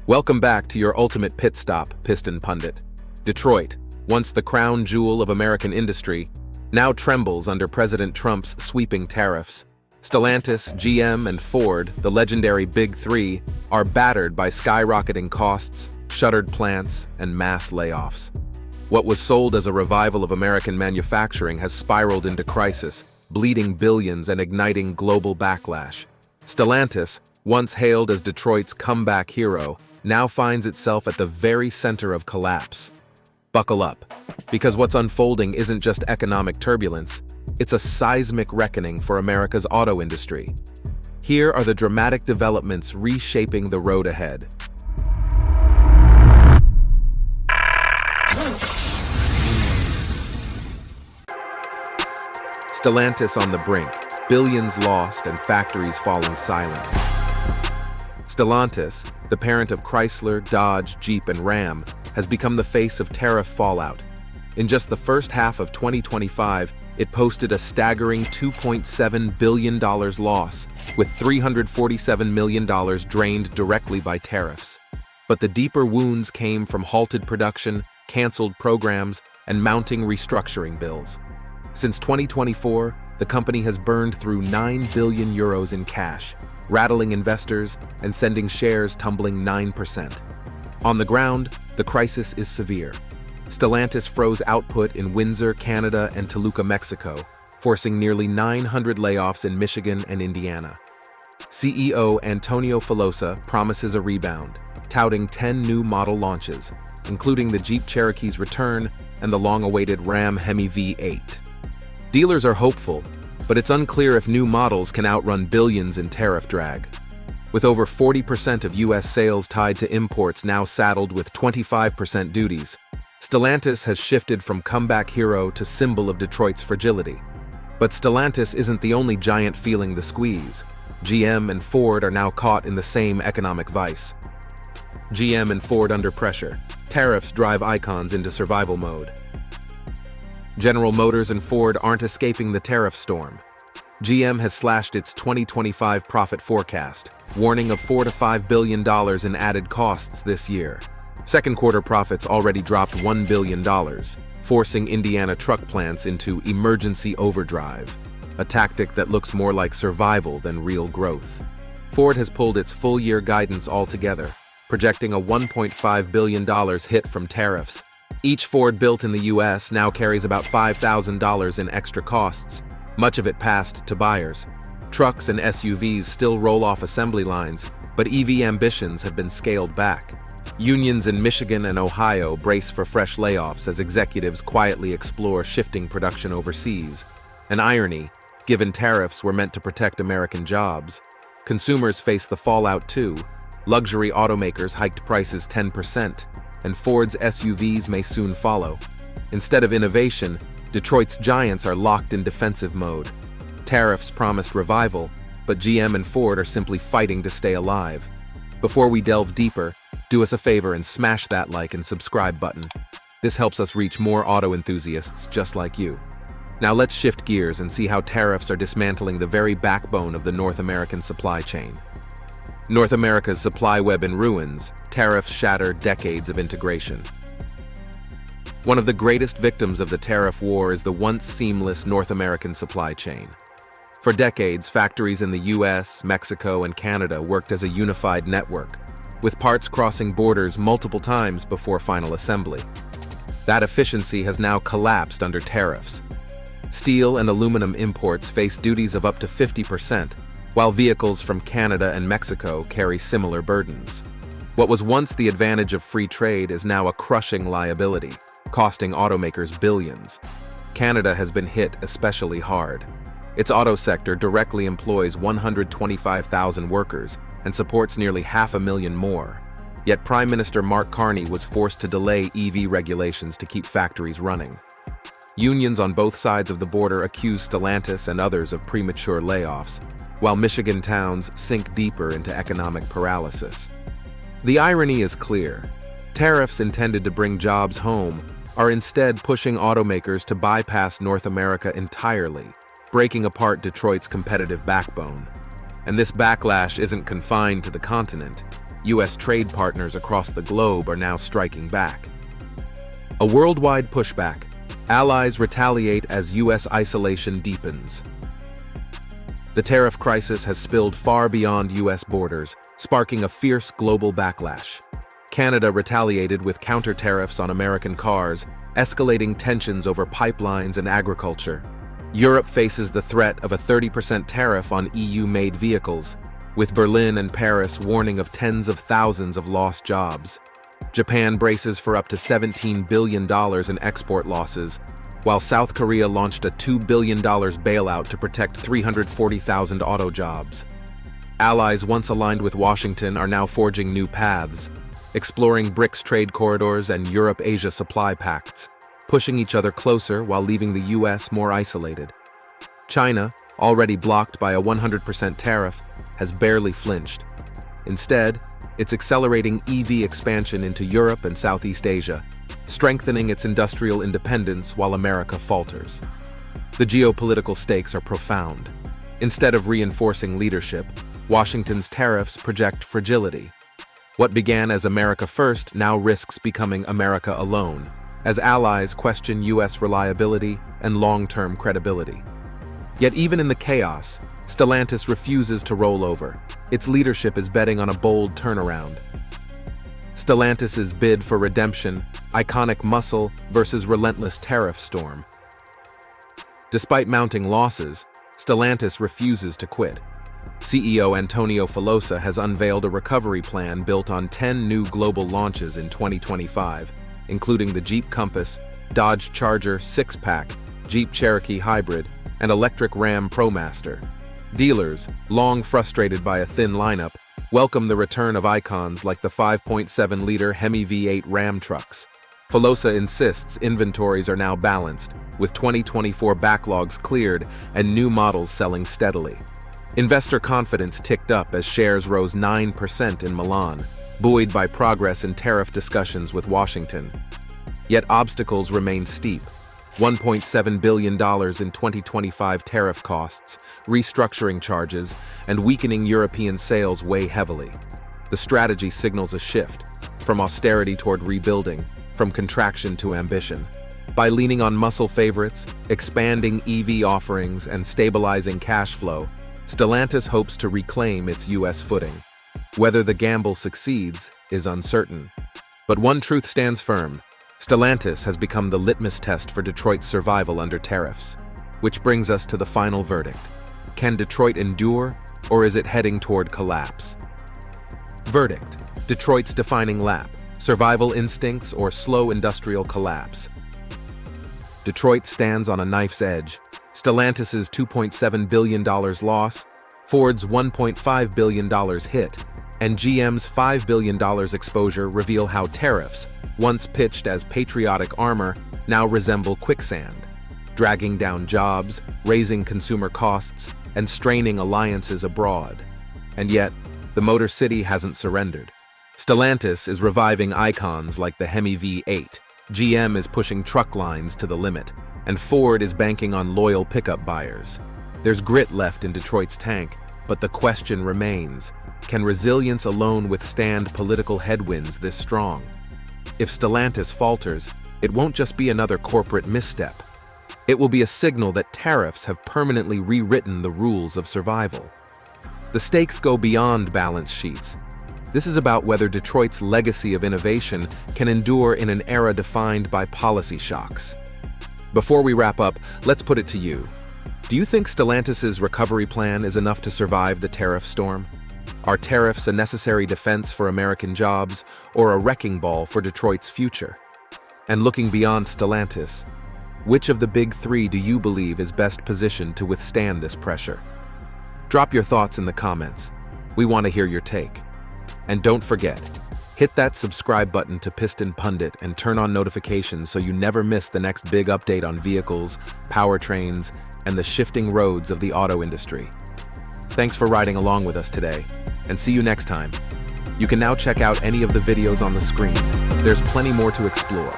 Welcome back to your ultimate pit stop, Piston Pundit. Detroit, once the crown jewel of American industry, now trembles under President Trump's sweeping tariffs. Stellantis, GM, and Ford, the legendary Big Three, are battered by skyrocketing costs, shuttered plants, and mass layoffs. What was sold as a revival of American manufacturing has spiraled into crisis, bleeding billions and igniting global backlash. Stellantis, once hailed as Detroit's comeback hero, now finds itself at the very center of collapse. Buckle up, because what's unfolding isn't just economic turbulence, it's a seismic reckoning for America's auto industry. Here are the dramatic developments reshaping the road ahead. Stellantis on the brink, billions lost and factories falling silent. Stellantis, the parent of Chrysler, Dodge, Jeep, and Ram, has become the face of tariff fallout. In just the first half of 2025, it posted a staggering $2.7 billion loss, with $347 million drained directly by tariffs. But the deeper wounds came from halted production, canceled programs, and mounting restructuring bills. Since 2024, the company has burned through €9 billion in cash, rattling investors and sending shares tumbling 9%. On the ground, the crisis is severe. Stellantis froze output in Windsor, Canada, and Toluca, Mexico, forcing nearly 900 layoffs in Michigan and Indiana. CEO Antonio Filosa promises a rebound, touting 10 new model launches, including the Jeep Cherokee's return and the long-awaited Ram Hemi V8. Dealers are hopeful, but it's unclear if new models can outrun billions in tariff drag. With over 40% of U.S. sales tied to imports now saddled with 25% duties, Stellantis has shifted from comeback hero to symbol of Detroit's fragility. But Stellantis isn't the only giant feeling the squeeze. GM and Ford are now caught in the same economic vice. GM and Ford under pressure. Tariffs drive icons into survival mode. General Motors and Ford aren't escaping the tariff storm. GM has slashed its 2025 profit forecast, warning of $4 to $5 billion in added costs this year. Second quarter profits already dropped $1 billion, forcing Indiana truck plants into emergency overdrive, a tactic that looks more like survival than real growth. Ford has pulled its full-year guidance altogether, projecting a $1.5 billion hit from tariffs. Each Ford built in the U.S. now carries about $5,000 in extra costs, much of it passed to buyers. Trucks and SUVs still roll off assembly lines, but EV ambitions have been scaled back. Unions in Michigan and Ohio brace for fresh layoffs as executives quietly explore shifting production overseas. An irony, given tariffs were meant to protect American jobs. Consumers face the fallout too. Luxury automakers hiked prices 10%, and Ford's SUVs may soon follow. Instead of innovation, Detroit's giants are locked in defensive mode. Tariffs promised revival, but GM and Ford are simply fighting to stay alive. Before we delve deeper, do us a favor and smash that like and subscribe button. This helps us reach more auto enthusiasts just like you. Now let's shift gears and see how tariffs are dismantling the very backbone of the North American supply chain. North America's supply web in ruins, tariffs shatter decades of integration. One of the greatest victims of the tariff war is the once seamless North American supply chain. For decades, factories in the US, Mexico, and Canada worked as a unified network, with parts crossing borders multiple times before final assembly. That efficiency has now collapsed under tariffs. Steel and aluminum imports face duties of up to 50%, while vehicles from Canada and Mexico carry similar burdens. What was once the advantage of free trade is now a crushing liability, costing automakers billions. Canada has been hit especially hard. Its auto sector directly employs 125,000 workers and supports nearly 500,000 more. Yet Prime Minister Mark Carney was forced to delay EV regulations to keep factories running. Unions on both sides of the border accuse Stellantis and others of premature layoffs, while Michigan towns sink deeper into economic paralysis. The irony is clear. Tariffs intended to bring jobs home are instead pushing automakers to bypass North America entirely, breaking apart Detroit's competitive backbone. And this backlash isn't confined to the continent. U.S. trade partners across the globe are now striking back. A worldwide pushback. Allies retaliate as U.S. isolation deepens. The tariff crisis has spilled far beyond U.S. borders, sparking a fierce global backlash. Canada retaliated with counter-tariffs on American cars, escalating tensions over pipelines and agriculture. Europe faces the threat of a 30% tariff on EU-made vehicles, with Berlin and Paris warning of tens of thousands of lost jobs. Japan braces for up to $17 billion in export losses, while South Korea launched a $2 billion bailout to protect 340,000 auto jobs. Allies once aligned with Washington are now forging new paths, exploring BRICS trade corridors and Europe-Asia supply pacts, pushing each other closer while leaving the U.S. more isolated. China, already blocked by a 100% tariff, has barely flinched. Instead, it's accelerating EV expansion into Europe and Southeast Asia, strengthening its industrial independence while America falters. The geopolitical stakes are profound. Instead of reinforcing leadership, Washington's tariffs project fragility. What began as America first now risks becoming America alone, as allies question U.S. reliability and long-term credibility. Yet even in the chaos, Stellantis refuses to roll over. Its leadership is betting on a bold turnaround. Stellantis's bid for redemption, iconic muscle versus relentless tariff storm. Despite mounting losses, Stellantis refuses to quit. CEO Antonio Filosa has unveiled a recovery plan built on 10 new global launches in 2025, including the Jeep Compass, Dodge Charger 6-pack, Jeep Cherokee Hybrid, and electric Ram ProMaster. Dealers, long frustrated by a thin lineup, welcome the return of icons like the 5.7-liter Hemi V8 Ram trucks. Filosa insists inventories are now balanced, with 2024 backlogs cleared and new models selling steadily. Investor confidence ticked up as shares rose 9% in Milan, buoyed by progress in tariff discussions with Washington. Yet obstacles remain steep. $1.7 billion in 2025 tariff costs, restructuring charges, and weakening European sales weigh heavily. The strategy signals a shift, from austerity toward rebuilding, from contraction to ambition. By leaning on muscle favorites, expanding EV offerings, and stabilizing cash flow, Stellantis hopes to reclaim its U.S. footing. Whether the gamble succeeds is uncertain. But one truth stands firm. Stellantis has become the litmus test for Detroit's survival under tariffs. Which brings us to the final verdict. Can Detroit endure, or is it heading toward collapse? Verdict: Detroit's defining lap, survival instincts or slow industrial collapse. Detroit stands on a knife's edge. Stellantis's $2.7 billion loss, Ford's $1.5 billion hit, and GM's $5 billion exposure reveal how tariffs, once pitched as patriotic armor, now resemble quicksand, dragging down jobs, raising consumer costs, and straining alliances abroad. And yet, the Motor City hasn't surrendered. Stellantis is reviving icons like the Hemi V8, GM is pushing truck lines to the limit, and Ford is banking on loyal pickup buyers. There's grit left in Detroit's tank, but the question remains, can resilience alone withstand political headwinds this strong? If Stellantis falters, it won't just be another corporate misstep. It will be a signal that tariffs have permanently rewritten the rules of survival. The stakes go beyond balance sheets. This is about whether Detroit's legacy of innovation can endure in an era defined by policy shocks. Before we wrap up, let's put it to you. Do you think Stellantis's recovery plan is enough to survive the tariff storm? Are tariffs a necessary defense for American jobs or a wrecking ball for Detroit's future? And looking beyond Stellantis, which of the big three do you believe is best positioned to withstand this pressure? Drop your thoughts in the comments. We want to hear your take. And don't forget, hit that subscribe button to Piston Pundit and turn on notifications so you never miss the next big update on vehicles, powertrains, and the shifting roads of the auto industry. Thanks for riding along with us today, and see you next time. You can now check out any of the videos on the screen. There's plenty more to explore.